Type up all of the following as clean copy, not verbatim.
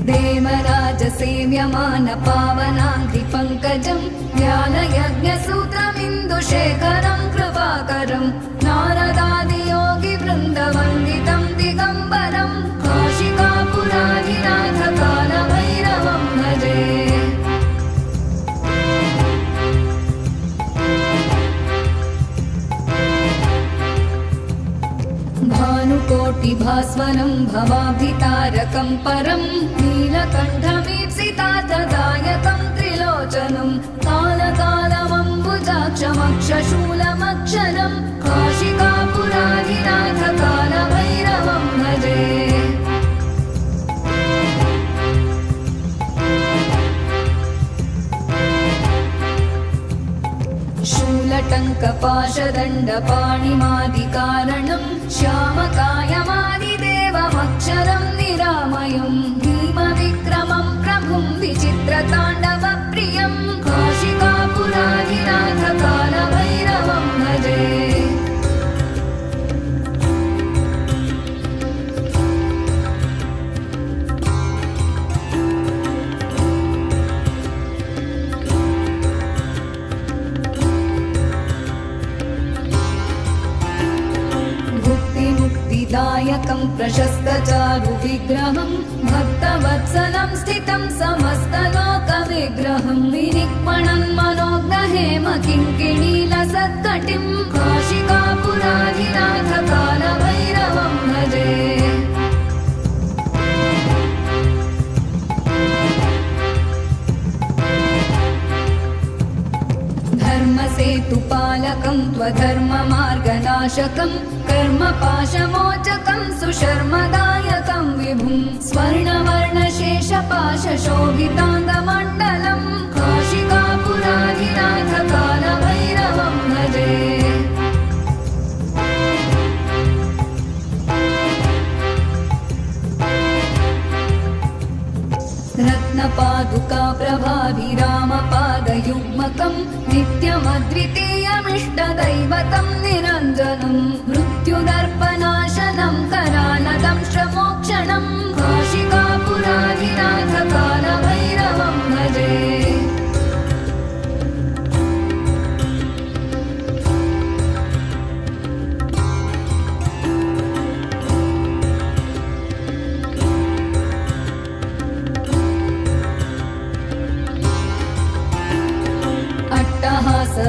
देवराजसेव्यमान पावनाङ्घ्रिपङ्कजं ज्ञानयज्ञसूत्रमिन्दुशेखरं कृपाकरं नारदादियोगिवृन्दवन्दितं दिगम्बरं काशिकापुराधिनाथकालभैरवं भजे। भानुकोटिभास्वनं भवाब्धितारकं परं नीलकण्ठमीप्सितार्थदायकं त्रिलोचनं कालकालमम्बुजाक्षमक्षशूलमक्षरं काशिकापुराधिनाथकालभैरवं भजे। शूलटङ्कपाशदण्डपाणिमादिकारणं श्यामकायमादिदेवमक्षरं निरामयं भीमविक्रमं प्रभुं विचित्रताण्डवप्रियं काशिकापुराधिनाथकालभैरवं भजे। दायकं प्रशस्तचारुविग्रहं भक्तवत्सलं स्थितं समस्तलोकविग्रहं विनिक्मणं मनोज्ञहेमकिङ्किणीलसत्कटिं काशिकापुराधिनाथकालभैरवं भजे। धर्मसेतुपालकं त्वधर्ममार्गनाशकं कर्मपाशमोचकं सुशर्मदायकं विभुं स्वर्णवर्णशेषपाशशोभिताङ्गमण्डलं काशिकापुराधिनाथकालभैरवं भजे। रत्नपादुका प्रभाभिरामपादयुग्मकं नित्यमद्वितीयमिष्टदैवतं निरञ्जनं मृत्युदर्पनाशनं करालदंष्ट्रमोक्षणं काशिकापुराधिनाथकालभैरवं भजे।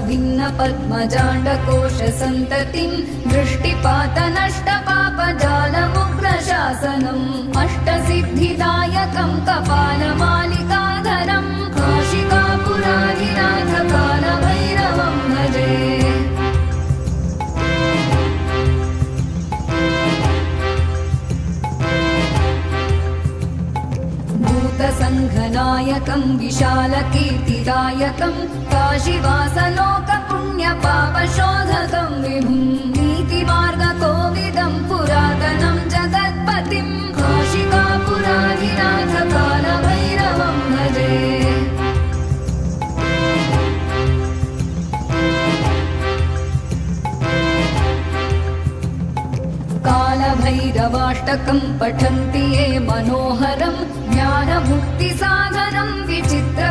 भिन्नपद्मजाण्डकोशसन्ततिं दृष्टिपातनष्टपापजालमुग्रशासनम् अष्टसिद्धिदायकं कपालमालिकाधरं काशिकापुराधिनाथकालभैरवं भजे। भूतसङ्घनायकं विशालकीर्तिदायकं काशीवासलोकपुण्यपापशोधकं विभुं नीतिमार्गकोविदं पुरातनं जगत्पतिं काशिकापुराधिनाथकालभैरवं भजे। कालभैरवाष्टकं पठन्ति ये मनोहरं ज्ञानमुक्तिसाधनं विचित्र